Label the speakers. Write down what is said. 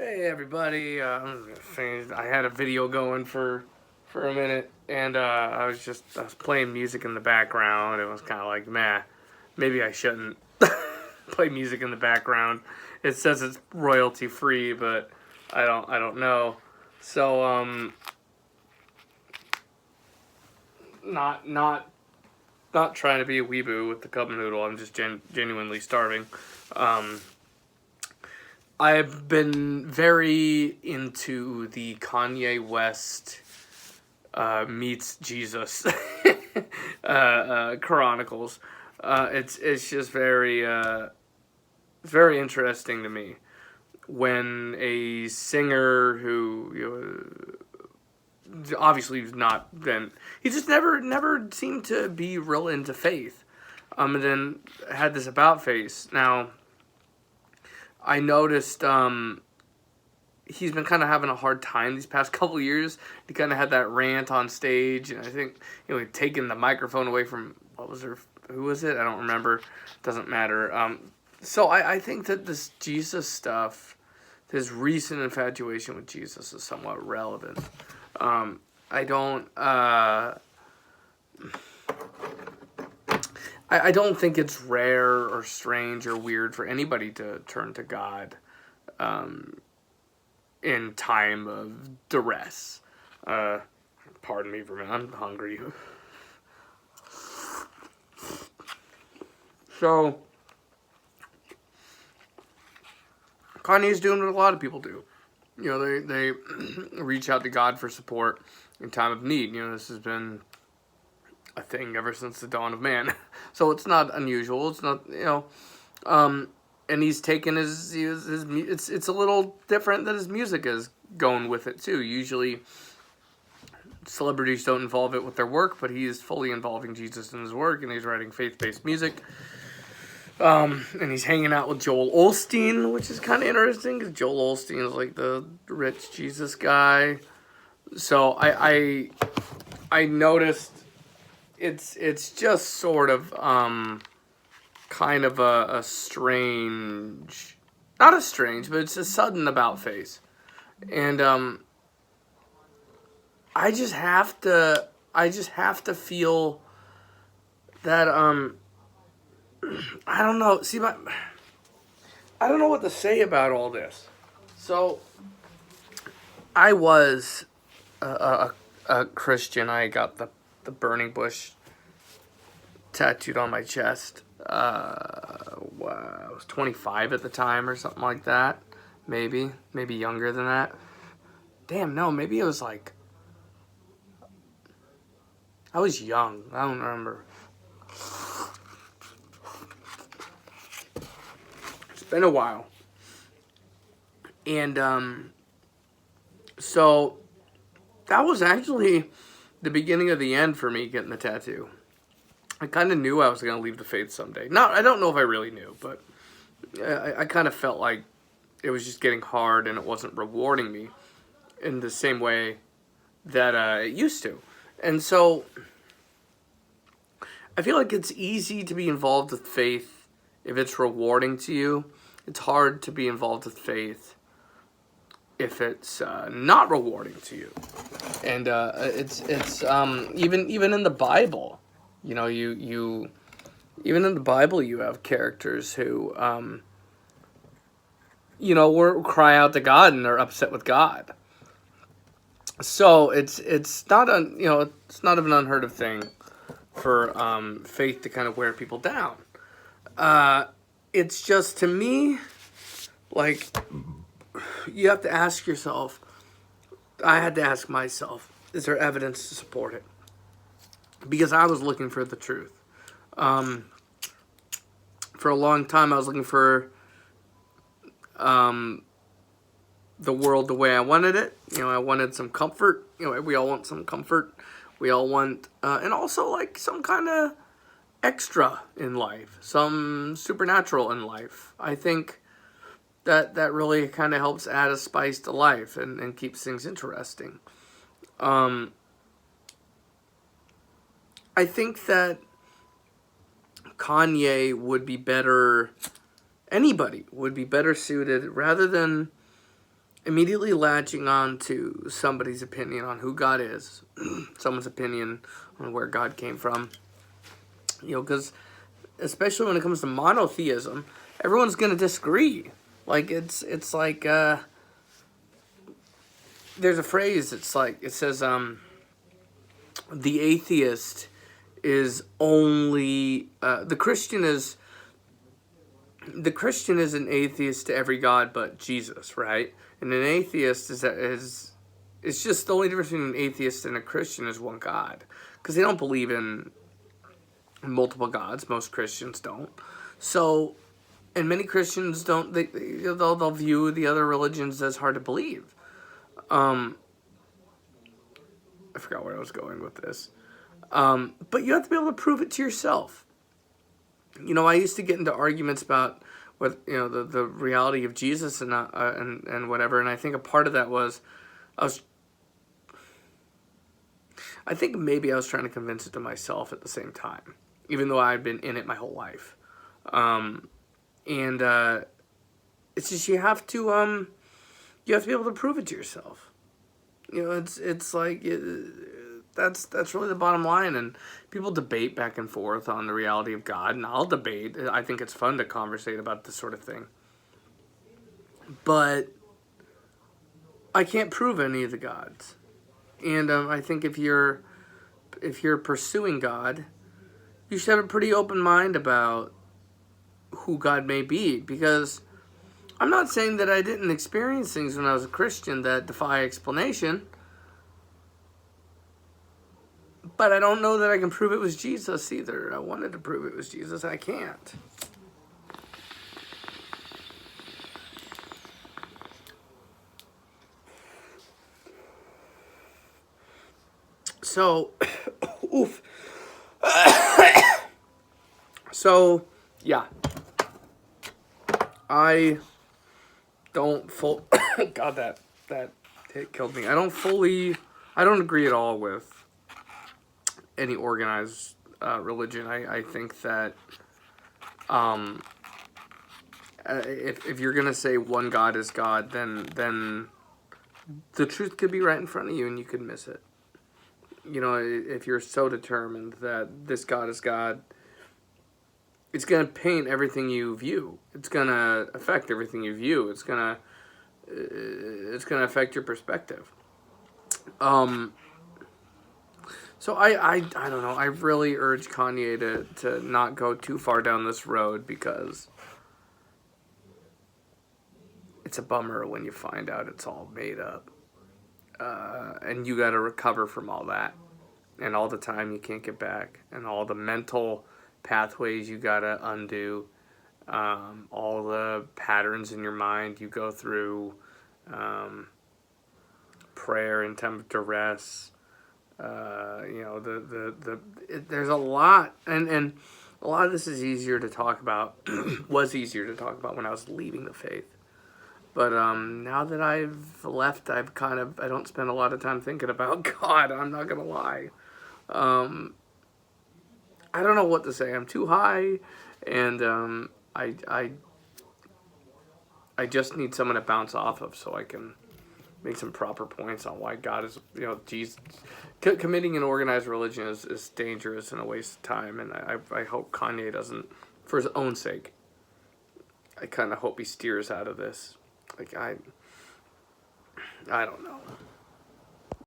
Speaker 1: Hey everybody, I had a video going for a minute, and I was playing music in the background. It was kind of like, man, maybe I shouldn't play music in the background. It says it's royalty free, but I don't know. So not not trying to be a weeboo with the cup noodle. I'm just genuinely starving. Um, I've been very into the Kanye West meets Jesus chronicles. It's just it's very interesting to me when a singer who obviously he's not been, he just never seemed to be real into faith, and then had this about face. Now I noticed he's been kind of having a hard time these past couple of years. He kind of had that rant on stage, and I think he'd taken the microphone away from, who was it? I don't remember. Doesn't matter. So I think that this Jesus stuff, his recent infatuation with Jesus, is somewhat relevant. I don't. I don't think it's rare or strange or weird for anybody to turn to God in time of duress. Pardon me for a minute, I'm hungry. So, Kanye's doing what a lot of people do. They reach out to God for support in time of need. This has been a thing ever since the dawn of man. So it's not unusual. It's not, and he's taken his it's a little different that his music is going with it too. Usually celebrities don't involve it with their work, but he is fully involving Jesus in his work, and he's writing faith-based music. And he's hanging out with Joel Osteen, which is kind of interesting because Joel Osteen is like the rich Jesus guy. So I noticed it's just sort of kind of a strange, not a strange, but it's a sudden about face, and I just have to feel that I don't know. See, I don't know what to say about all this. So I was a Christian. I got the burning bush tattooed on my chest. I was 25 at the time or something like that. Maybe younger than that. Damn, no, maybe it was like, I was young. I don't remember. It's been a while. And so that was actually the beginning of the end for me getting the tattoo. I kind of knew I was going to leave the faith someday. I don't know if I really knew, but I kind of felt like it was just getting hard and it wasn't rewarding me in the same way that it used to. And so I feel like it's easy to be involved with faith if it's rewarding to you. It's hard to be involved with faith if it's not rewarding to you. And it's even in the Bible. You even in the Bible, you have characters who, cry out to God and they're upset with God. So it's not it's not an unheard of thing for faith to kind of wear people down. It's just, to me, like, you have to ask yourself. I had to ask myself: is there evidence to support it? Because I was looking for the truth. For a long time, I was looking for the world the way I wanted it. I wanted some comfort. We all want some comfort. We all want, and also like some kind of extra in life, some supernatural in life. I think that really kind of helps add a spice to life and keeps things interesting. I think that Kanye would be better, anybody would be better suited, rather than immediately latching on to somebody's opinion on who God is, someone's opinion on where God came from. Because especially when it comes to monotheism, everyone's going to disagree. Like, it's like, there's a phrase, it's like, it says, the atheist is only, the Christian is an atheist to every God but Jesus, right? And an atheist is it's just the only difference between an atheist and a Christian is one God, because they don't believe in multiple gods. Most Christians don't. So, and many Christians don't. They'll view the other religions as hard to believe. I forgot where I was going with this. But you have to be able to prove it to yourself. I used to get into arguments about what the reality of Jesus and whatever, and I think a part of that was I think maybe I was trying to convince it to myself at the same time, even though I'd been in it my whole life. And it's just you have to be able to prove it to yourself. It's like that's really the bottom line. And people debate back and forth on the reality of God, and I'll debate. I think it's fun to conversate about this sort of thing. But I can't prove any of the gods. And I think if you're pursuing God, you should have a pretty open mind about who God may be, because I'm not saying that I didn't experience things when I was a Christian that defy explanation, but I don't know that I can prove it was Jesus either. I wanted to prove it was Jesus, I can't. So, oof. So, yeah. I don't God, that hit killed me. I don't agree at all with any organized religion. I think that if you're gonna say one God is God, then the truth could be right in front of you and you could miss it. If you're so determined that this God is God, it's going to paint everything you view. It's going to affect everything you view. It's going to affect your perspective. So I don't know. I really urge Kanye to not go too far down this road, because it's a bummer when you find out it's all made up. And you got to recover from all that, and all the time you can't get back, and all the mental pathways you got to undo, all the patterns in your mind you go through, prayer and time of duress. There's a lot, and a lot of this is easier to talk about, was easier to talk about when I was leaving the faith. But now that I've left, I don't spend a lot of time thinking about God. I'm not going to lie. I don't know what to say. I'm too high, and I just need someone to bounce off of so I can make some proper points on why God is, Jesus. Committing an organized religion is dangerous and a waste of time, and I hope Kanye doesn't, for his own sake, I kind of hope he steers out of this. Like, I don't know.